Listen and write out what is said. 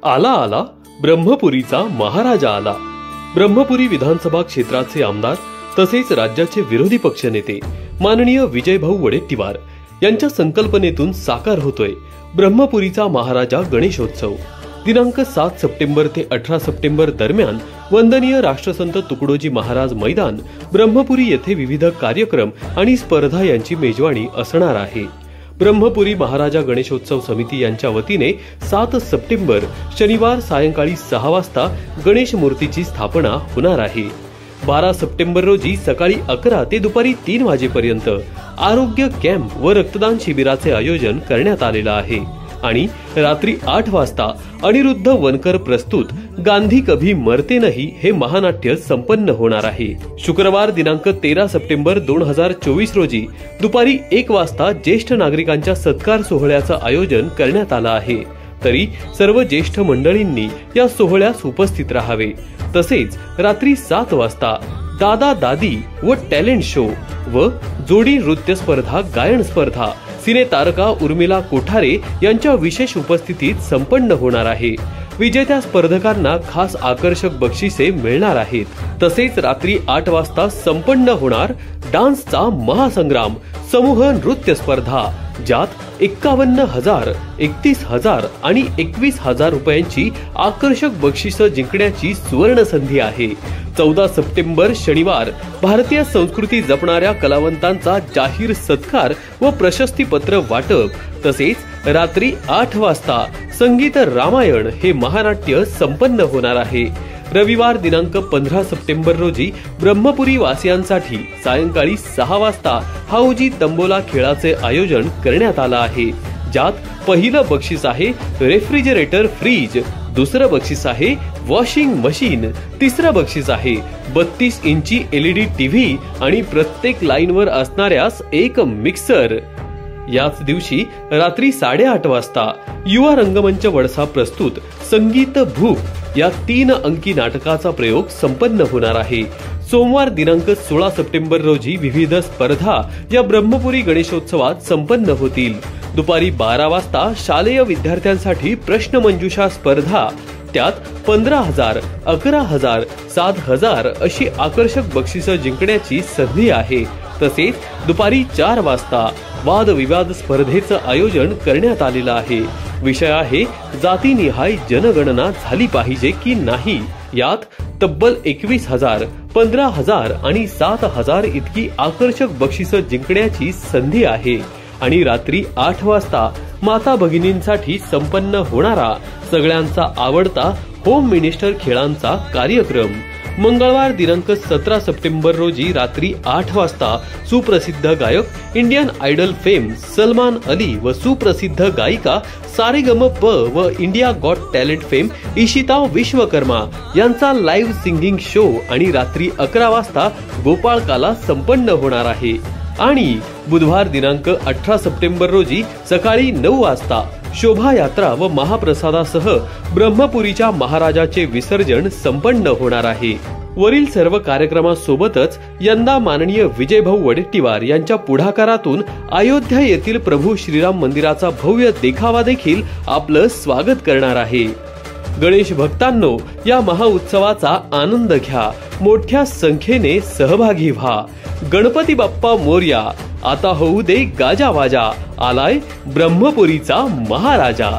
आला आला ब्रह्मपुरीचा महाराजा आला। ब्रह्मपुरी विधानसभा क्षेत्राचे आमदार तसेच राज्याचे विरोधी पक्षनेते माननीय विजयभाऊ वडेट्टीवार यांच्या संकल्पनेतून साकार होतोय ब्रह्मपुरीचा महाराजा गणेशोत्सव। दिनांक 7 सप्टेंबर ते 18 सप्टेंबर दरम्यान वंदनीय राष्ट्रसंत तुकडोजी महाराज मैदान ब्रह्मपुरी येथे विविध कार्यक्रम आणि स्पर्धा यांची मेजवानी असणार आहे। ब्रह्मपुरी महाराजा गणेशोत्सव समिती यांच्या वतीने 7 सप्टेंबर शनिवार सायंकाळी 6 वाजता गणेश मूर्तीची स्थापना होणार आहे। 12 सप्टेंबर रोजी सकाळी 11 ते दुपारी 3 वाजेपर्यंत आरोग्य कॅम्प व रक्तदान शिबिराचे आयोजन करण्यात आलेले आहे आणि रात्री 8 वाजता अनिरुद्ध वनकर प्रस्तुत गांधी कभी मरते नहीं हे महानाट्य संपन्न होणार आहे। शुक्रवार दिनांक 13 सप्टेंबर 2024 रोजी दुपारी 1 वाजता ज्येष्ठ नागरिकांच्या सत्कार सोहळ्याचं आयोजन करण्यात आलं आहे। तरी सर्व ज्येष्ठ मंडळींनी या सोहळ्यास उपस्थित राहावे। तसेच रात्री 7 वाजता दादा दादी व टॅलेंट शो व जोडी नृत्य स्पर्धा, गायन स्पर्धा सिने तारका उर्मिला कोठारे यांच्या विशेष उपस्थितीत संपन्न होणार आहे। विजेत्या स्पर्धकांना खास आकर्षक बक्षिसे मिळणार आहेत। तसेच रात्री 8 वाजता संपन्न होणार डान्सचा महासंग्राम समूह नृत्य स्पर्धा, ज्यात 51,000, 31,000 आणि 21,000 रुपयांची आकर्षक बक्षिसं जिंकण्याची सुवर्ण संधी आहे। 14 सप्टेंबर शनिवार भारतीय संस्कृती जपणाऱ्या कलावंतांचा जाहीर सत्कार व प्रशस्तीपत्र वाटप। तसेच रात्री 8 वाजता संगीत रामायण हे महानाट्य संपन्न होणार आहे। रविवार दिनांक 15 सप्टेंबर रोजी ब्रह्मपुरी वासियांसाठी सायंकाळी 6 वाजता हाऊजी तंबोला खेळाचे आयोजन करण्यात आलं आहे, ज्यात पहिलं बक्षीस आहे रेफ्रिजरेटर फ्रीज, दुसरं बक्षीस आहे वॉशिंग मशीन, तिसरं बक्षीस आहे 32 इंची LED टीव्ही आणि प्रत्येक लाईनवर असणाऱ्यास एक मिक्सर। याच दिवशी रात्री 8:30 वाजता युवा रंगमंच वडसा प्रस्तुत संगीत भूप या 3 अंकी नाटकाचा प्रयोग संपन्न होणार आहे। सोमवार दिनांक 16 सप्टेंबर रोजी विविध स्पर्धा या ब्रह्मपुरी गणेशोत्सवात संपन्न होतील। दुपारी 12 वाजता शालेय विद्यार्थ्यांसाठी प्रश्नमंजुषा स्पर्धा, त्यात 15,000, 11,000, 7,000 अशी आकर्षक बक्षिसं जिंकण्याची संधी आहे। तसेच दुपारी 4 वाजता वादविवाद स्पर्धेचं आयोजन करण्यात आलेलं आहे। विषय आहे जातीनिहाय जनगणना झाली पाहिजे की नाही। यात तब्बल 21,000, 15,000 आणि 7,000 इतकी आकर्षक बक्षिसं जिंकण्याची संधी आहे। आणि रात्री 8 वाजता माता भगिनींसाठी संपन्न होणारा सगळ्यांचा आवडता होम मिनिस्टर खेळांचा कार्यक्रम। मंगळवार दिनांक 17 सप्टेंबर रोजी रात्री 8 वाजता सुप्रसिद्ध गायक Indian Idol fame Salman Ali व सुप्रसिद्ध गायिका सारेगमप व India got talent fame Ishita Vishwakarma यांचा लाईव्ह सिंगिंग शो आणि रात्री 11 वाजता गोपाळकाला संपन्न होणार आहे। आणि बुधवार दिनांक 18 सप्टेंबर रोजी सकाळी 9 वाजता शोभायात्रा व महाप्रसादासह ब्रह्मपुरीच्या महाराजाचे विसर्जन संपन्न होणार आहे। वरील सर्व कार्यक्रमासोबतच यंदा माननीय विजयभाऊ वडेट्टीवार यांच्या पुढाकारातून अयोध्या येथील प्रभू श्रीराम मंदिराचा भव्य देखावा देखील आपलं स्वागत करणार आहे। गणेश भक्तांनो, या महाउत्सवाचा आनंद घ्या, मोठ्या संख्येने सहभागी व्हा। गणपती बाप्पा मोरया, आता होऊ दे गाजावाजा, आलाय ब्रह्मपुरीचा महाराजा।